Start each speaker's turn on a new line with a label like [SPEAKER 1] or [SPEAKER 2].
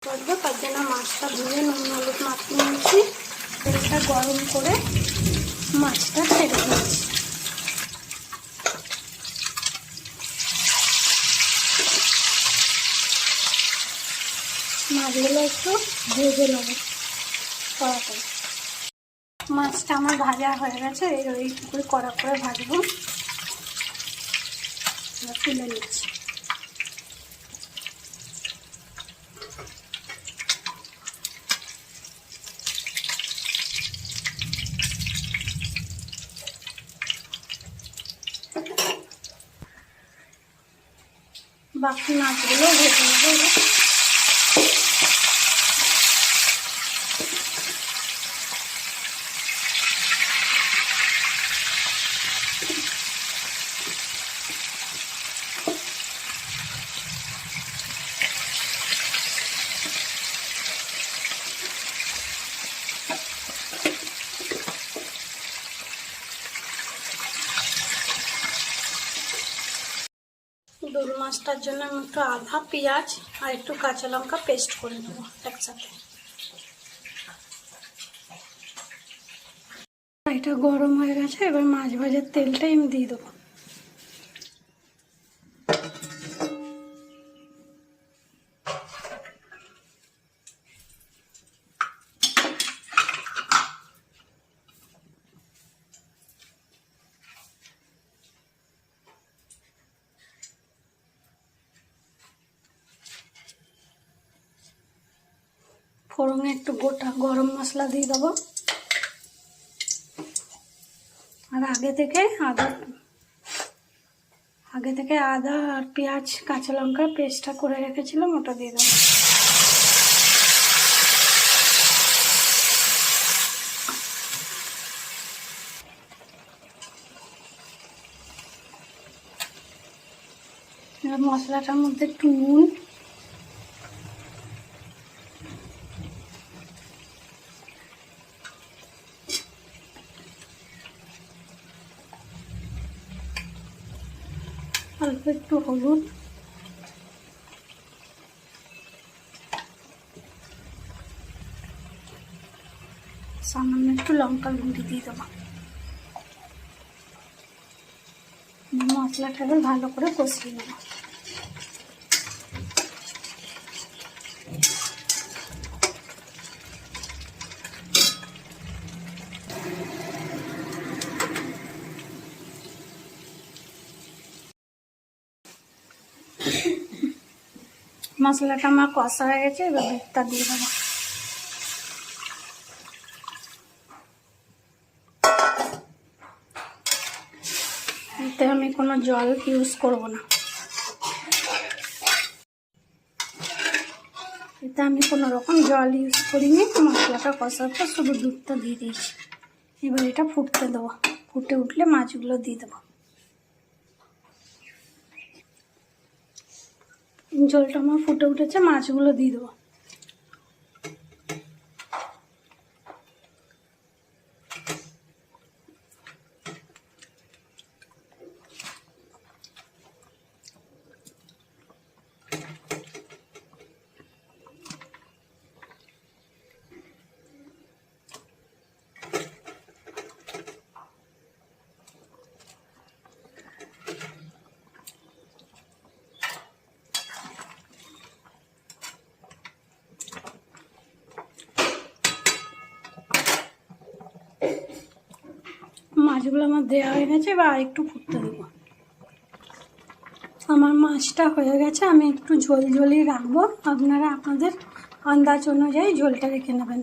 [SPEAKER 1] করবো, তার জন্য মাছটা ধুয়ে নুন হলুদ মাখিয়ে নিয়েছি। তেলটা গরম করে মাছটা ছেড়ে দিয়েছি। মাছগুলো একটু ভেজে নেবো কড়া করে। মাছটা আমার ভাজা হয়ে গেছে, এইটুকু কড়া করে ভাজবো। তুলে নিচ্ছি। বাকি মাছগুলো ভেজে নেবো। দোল মাছটার জন্য আমি একটু আদা পেঁয়াজ আর একটু কাঁচা লঙ্কা পেস্ট করে নেবো একসাথে। এটা গরম হয়ে গেছে, এবার মাছ ভাজার তেলটাই আমি দিয়ে দেবো। ফোড়নে একটু গোটা গরম মশলা দিয়ে দেবো। আর আগে থেকে আদা আর পেঁয়াজ কাঁচা লঙ্কার পেস্টটা করে রেখেছিলাম, ওটা দিয়ে দেবো। এবার মশলাটার মধ্যে একটু নুন, অল্প একটু হলুদ, সামান্য একটু লঙ্কা গুঁড়ি দিয়ে দেবো। মশলাটা এবার ভালো করে কষিয়ে নেব। মশলাটা আমার কষা হয়ে গেছে, এবার দুধটা দিয়ে দেবো। এতে আমি কোনো জল ইউজ করব না। এতে আমি কোনো রকম জল ইউজ করিনি। মশলাটা কষার পর শুধু দুধটা দিয়ে দিয়েছি। এবার এটা ফুটতে দেবো, ফুটে উঠলে মাছগুলো দিয়ে দেবো। ঝোলটা আমার ফুটে উঠেছে, মাছগুলো দিয়ে দেবো। মাছগুলো আমার দেওয়া হয়ে গেছে, এবার আরেকটু ফুটতে দেবো। আমার মাছটা হয়ে গেছে, আমি একটু ঝোল ঝোলই রাখবো। আপনারা আপনাদের আন্দাজ অনুযায়ী ঝোলটা রেখে নেবেন।